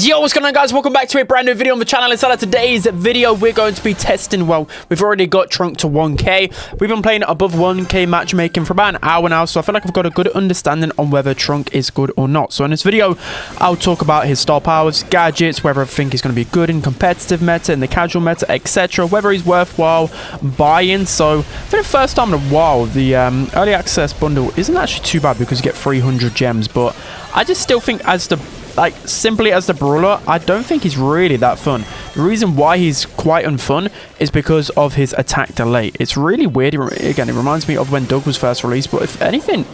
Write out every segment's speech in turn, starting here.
Yo, what's going on, guys? Welcome back to a brand new video on the channel. Inside of today's video, we're going to be testing, well, we've already got Trunk to 1k. We've been playing above 1k matchmaking for about an hour now, so I feel like I've got a good understanding on whether Trunk is good or not. So in this video, I'll talk about his star powers, gadgets, whether I think he's going to be good in competitive meta, in the casual meta, etc. Whether he's worthwhile buying. So for the first time in a while, the early access bundle isn't actually too bad because you get 300 gems, but I just still think as the simply as the brawler, I don't think he's really that fun. The reason why he's quite unfun is because of his attack delay. It's really weird. Again, it reminds me of when Doug was first released, but if anything,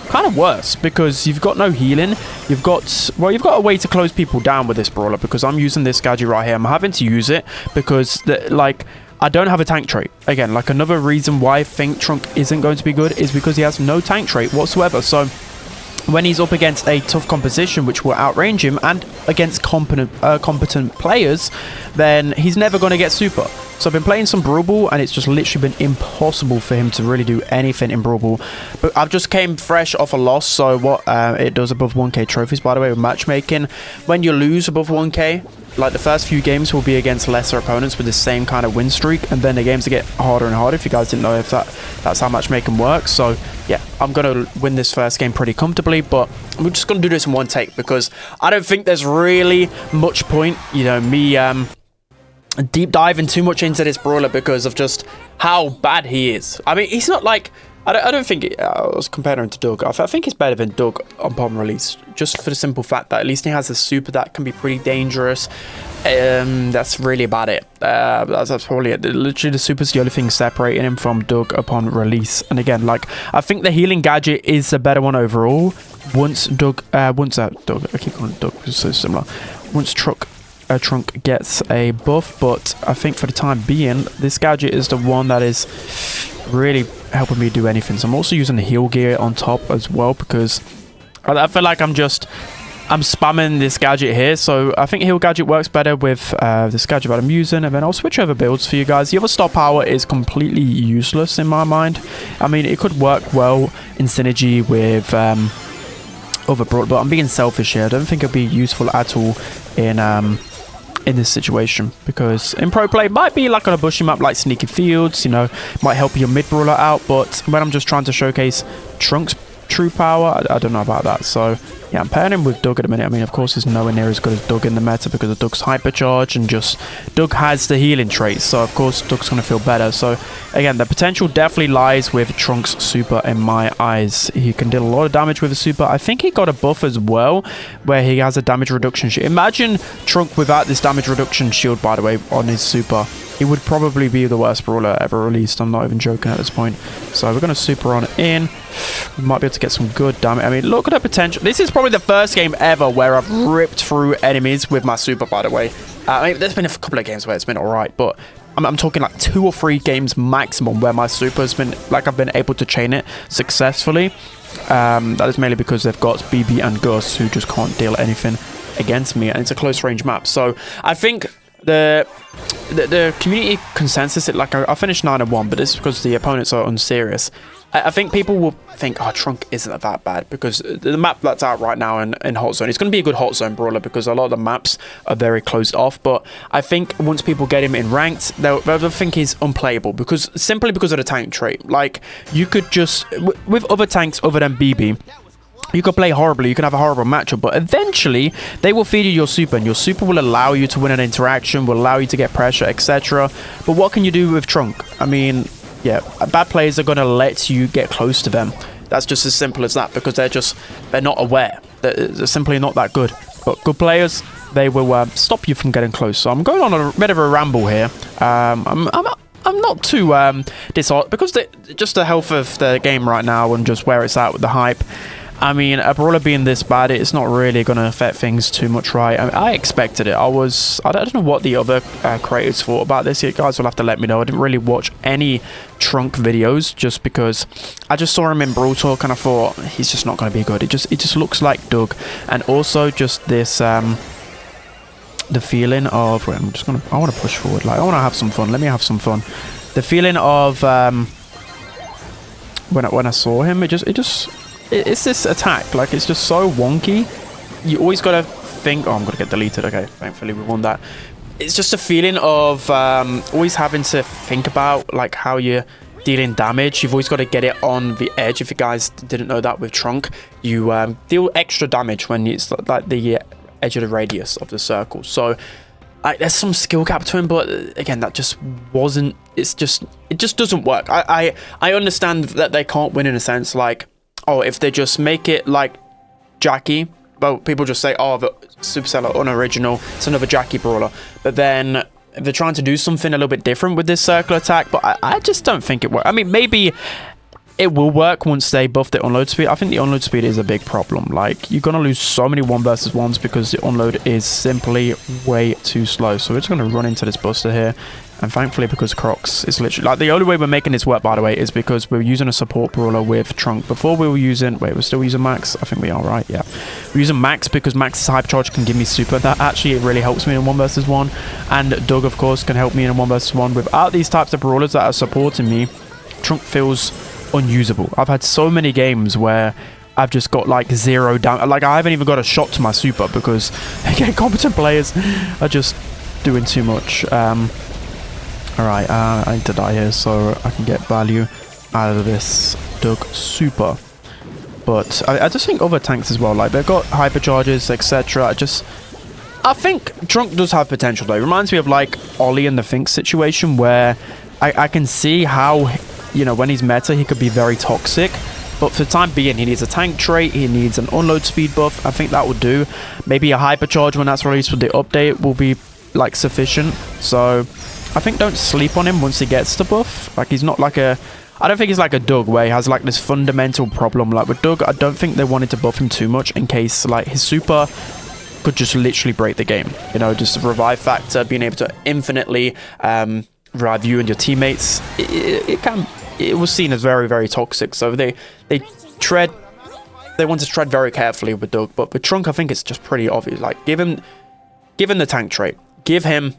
kind of worse because you've got no healing. You've got a way to close people down with this brawler because I'm using this gadget right here. I'm having to use it because I don't have a tank trait. Again, another reason why I think Trunk isn't going to be good is because he has no tank trait whatsoever. So when he's up against a tough composition which will outrange him and against competent players, then he's never going to get super. So I've been playing some Brawl and it's just literally been impossible for him to really do anything in Brawl. But I've just came fresh off a loss. So what it does above 1k trophies, by the way, with matchmaking, when you lose above 1k, like the first few games will be against lesser opponents with the same kind of win streak, and then the games get harder and harder. If you guys didn't know, if that's how matchmaking works. So yeah, I'm gonna win this first game pretty comfortably, but we're just gonna do this in one take because I don't think there's really much point, you know, me deep diving too much into this brawler because of just how bad he is. I mean, he's not like, I don't think I was comparing him to Doug. I think he's better than Doug upon release, just for the simple fact that at least he has a super that can be pretty dangerous. That's really about it. That's probably it. Literally, the super's the only thing separating him from Doug upon release. And again, I think the healing gadget is the better one overall. Once Doug, I keep calling it Doug, it's so similar. Once Trunk gets a buff, but I think for the time being, this gadget is the one that is really helping me do anything. So I'm also using the heal gear on top as well because I feel like I'm spamming this gadget here. So I think heal gadget works better with this gadget that I'm using, and then I'll switch over builds for you guys. The other star power is completely useless in my mind. I mean, it could work well in synergy with other Brawl, but I'm being selfish here. I don't think it'll be useful at all in this situation because in pro play it might be like on a bushy map like Sneaky Fields, you know, might help your mid brawler out, but when I'm just trying to showcase Trunk's true power, I don't know about that. So yeah, I'm pairing him with Doug at the minute. I mean, of course, he's nowhere near as good as Doug in the meta because of Doug's hypercharge, and just Doug has the healing traits, so of course Doug's going to feel better. So again, the potential definitely lies with Trunk's super in my eyes. He can deal a lot of damage with a super. I think he got a buff as well where he has a damage reduction shield. Imagine Trunk without this damage reduction shield, by the way, on his super. He would probably be the worst brawler ever released. I'm not even joking at this point. So we're going to super on in. We might be able to get some good damage. I mean, look at the potential. This is probably the first game ever where I've ripped through enemies with my super, by the way. I mean, there's been a couple of games where it's been alright, but I'm talking like 2 or 3 games maximum where my super has been, I've been able to chain it successfully. That is mainly because they've got BB and Gus who just can't deal anything against me, and it's a close range map. So I think the community consensus, I finished 9-1, but this is because the opponents are unserious. I think people will think, oh, Trunk isn't that bad because the map that's out right now in Hot Zone, it's going to be a good Hot Zone brawler because a lot of the maps are very closed off. But I think once people get him in ranked, they'll think he's unplayable simply because of the tank trait. Like, you could just, with other tanks other than BB, you could play horribly, you can have a horrible matchup, but eventually they will feed you your super, and your super will allow you to win an interaction, will allow you to get pressure, etc. But what can you do with Trunk? I mean, yeah, bad players are going to let you get close to them. That's just as simple as that because they're not aware. They're simply not that good. But good players, they will stop you from getting close. So I'm going on a bit of a ramble here. I'm not too disheartened because just the health of the game right now and just where it's at with the hype. I mean, a brawler being this bad, it's not really going to affect things too much, right? I mean, I expected it. I don't know what the other creators thought about this. You guys will have to let me know. I didn't really watch any Trunk videos just because I just saw him in Brawl Talk and I thought he's just not going to be good. It just looks like Doug, and also just this the feeling of I want to push forward. I want to have some fun. Let me have some fun. The feeling of when I saw him, it's this attack. It's just so wonky. You always gotta think... Oh, I'm going to get deleted. Okay, thankfully we won that. It's just a feeling of always having to think about like how you're dealing damage. You've always got to get it on the edge. If you guys didn't know that with Trunk, you deal extra damage when it's like the edge of the radius of the circle. So there's some skill gap to him, but again, that just wasn't... it just doesn't work. I understand that they can't win in a sense, like, oh, if they just make it like Jackie, well, people just say, oh, the Supercell are unoriginal, it's another Jackie brawler. But then they're trying to do something a little bit different with this circle attack, but I just don't think it works. I mean, maybe it will work once they buff the unload speed. I think the unload speed is a big problem. Like, you're gonna lose so many 1 versus 1s because the unload is simply way too slow. So we're just gonna run into this buster here. And thankfully, because Crocs is literally... like, the only way we're making this work, by the way, is because we're using a support brawler with Trunk. Before we were using... wait, we're still using Max? I think we are, right? Yeah. We're using Max because Max's hypercharge can give me super. That actually really helps me in 1 versus 1. And Doug, of course, can help me in 1 versus 1. Without these types of brawlers that are supporting me, Trunk feels unusable. I've had so many games where I've just got like 0 down. Like, I haven't even got a shot to my super because, again, competent players are just doing too much. Alright, I need to die here so I can get value out of this Doug super. But I just think other tanks as well, like they've got hypercharges, etc. I think Trunk does have potential though. It reminds me of like Ollie in the Fink situation where I can see how, you know, when he's meta, he could be very toxic. But for the time being, he needs a tank trait, he needs an unload speed buff. I think that would do. Maybe a hypercharge when that's released with the update will be like sufficient. So I think don't sleep on him once he gets the buff. Like, he's not like a... I don't think he's like a Doug where he has like this fundamental problem. Like with Doug, I don't think they wanted to buff him too much in case like his super could just literally break the game. You know, just the revive factor, being able to infinitely revive you and your teammates. It was seen as very, very toxic. So they want to tread very carefully with Doug. But with Trunk, I think it's just pretty obvious. Like, give him the tank trait. Give him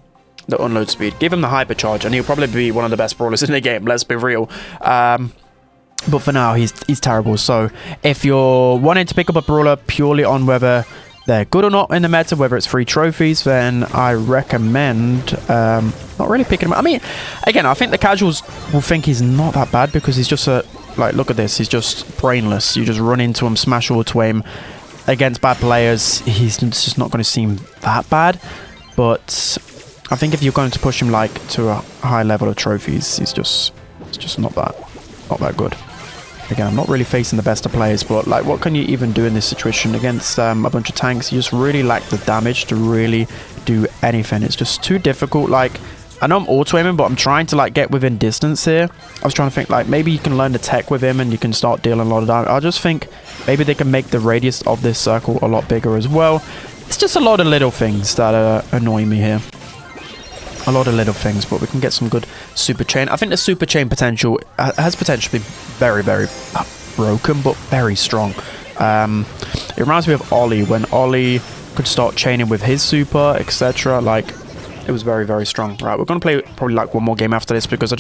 the unload speed. Give him the hypercharge, and he'll probably be one of the best brawlers in the game. Let's be real. But for now, he's terrible. So if you're wanting to pick up a brawler purely on whether they're good or not in the meta, whether it's free trophies, then I recommend not really picking him up. I mean, again, I think the casuals will think he's not that bad because he's just a... like, look at this. He's just brainless. You just run into him, smash auto aim. Against bad players, he's just not going to seem that bad. But I think if you're going to push him like to a high level of trophies, it's just not that good. Again, I'm not really facing the best of players, but like, what can you even do in this situation against a bunch of tanks? You just really lack the damage to really do anything. It's just too difficult. Like, I know I'm auto aiming, but I'm trying to like get within distance here. I was trying to think like maybe you can learn the tech with him and you can start dealing a lot of damage. I just think maybe they can make the radius of this circle a lot bigger as well. It's just a lot of little things that are annoying me here. A lot of little things, but we can get some good super chain. I think the super chain potential has potentially very, very broken, but very strong. It reminds me of Ollie, when Ollie could start chaining with his super, etc. Like, it was very, very strong. Right, we're going to play probably like one more game after this because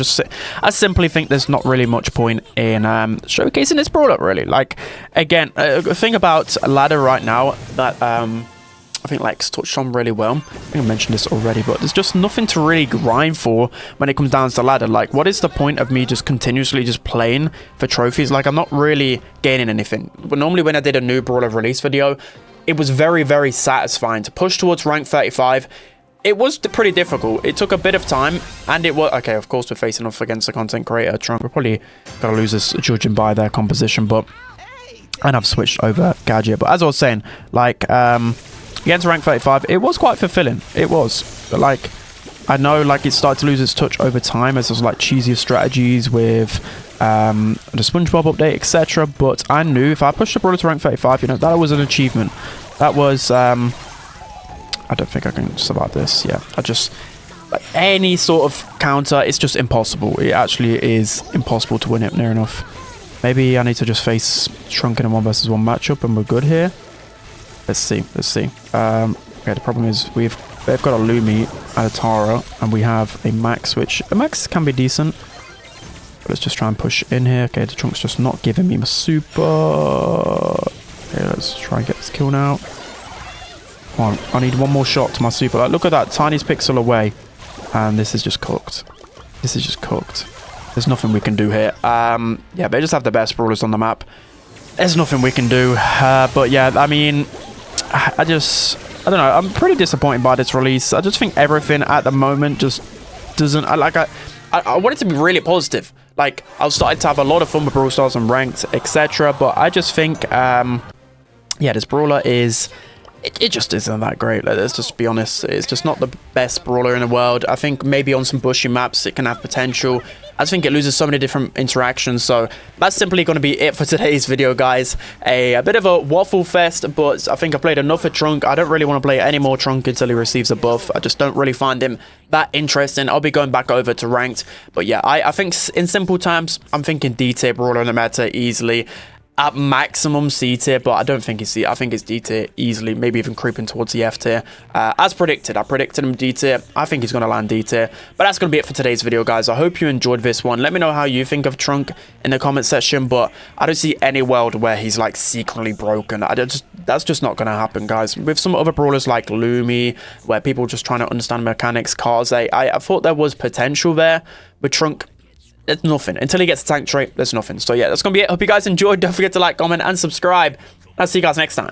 I simply think there's not really much point in showcasing this brawler, really. Like, again, the thing about ladder right now that I think Lex touched on really well. I think I mentioned this already, but there's just nothing to really grind for when it comes down to the ladder. Like, what is the point of me just continuously just playing for trophies? Like, I'm not really gaining anything. But normally when I did a new brawler release video, it was very, very satisfying to push towards rank 35. It was pretty difficult. It took a bit of time, and it was... okay, of course, we're facing off against a content creator, Trump. We're probably going to lose this judging by their composition, but... and I've switched over gadget. But as I was saying, like... against rank 35, it was quite fulfilling. It was. But, like, I know, like, it started to lose its touch over time as there's, like, cheesier strategies with the SpongeBob update, etc. But I knew if I pushed the brawler to rank 35, you know, that was an achievement. That was, I don't think I can survive this. Yeah, I just... like, any sort of counter, it's just impossible. It actually is impossible to win it near enough. Maybe I need to just face Trunk in a 1 versus 1 matchup and we're good here. Let's see. Okay, the problem is they've got a Lumi and a Tara, and we have a Max, which a Max can be decent. But let's just try and push in here. Okay, the Trunk's just not giving me my super. Okay, let's try and get this kill now. Come on, I need one more shot to my super. Like, look at that, tiniest pixel away. And this is just cooked. This is just cooked. There's nothing we can do here. Yeah, they just have the best brawlers on the map. There's nothing we can do. But yeah, I mean, I don't know. I'm pretty disappointed by this release. I just think everything at the moment just doesn't... I want it to be really positive. Like, I was starting to have a lot of fun with Brawl Stars and ranked, etc. But I just think, yeah, this brawler is... It just isn't that great. Let's just be honest. It's just not the best brawler in the world. I think maybe on some bushy maps it can have potential. I just think it loses so many different interactions. So that's simply going to be it for today's video, guys. A bit of a waffle fest, but I think I played enough of Trunk. I don't really want to play any more Trunk until he receives a buff. I just don't really find him that interesting. I'll be going back over to ranked. But yeah, I think in simple terms, I'm thinking D tier brawler in the meta easily. At maximum C tier, but I don't think it's C. I think it's D tier easily, maybe even creeping towards the F tier. As predicted, I predicted him D tier. I think he's going to land D tier. But that's going to be it for today's video, guys. I hope you enjoyed this one. Let me know how you think of Trunk in the comment section, but I don't see any world where he's like secretly broken. That's just not going to happen, guys. With some other brawlers like Lumi, where people just trying to understand mechanics, cars, I thought there was potential there. With Trunk, there's nothing. Until he gets a tank trait, there's nothing. So yeah, that's going to be it. Hope you guys enjoyed. Don't forget to like, comment, and subscribe. I'll see you guys next time.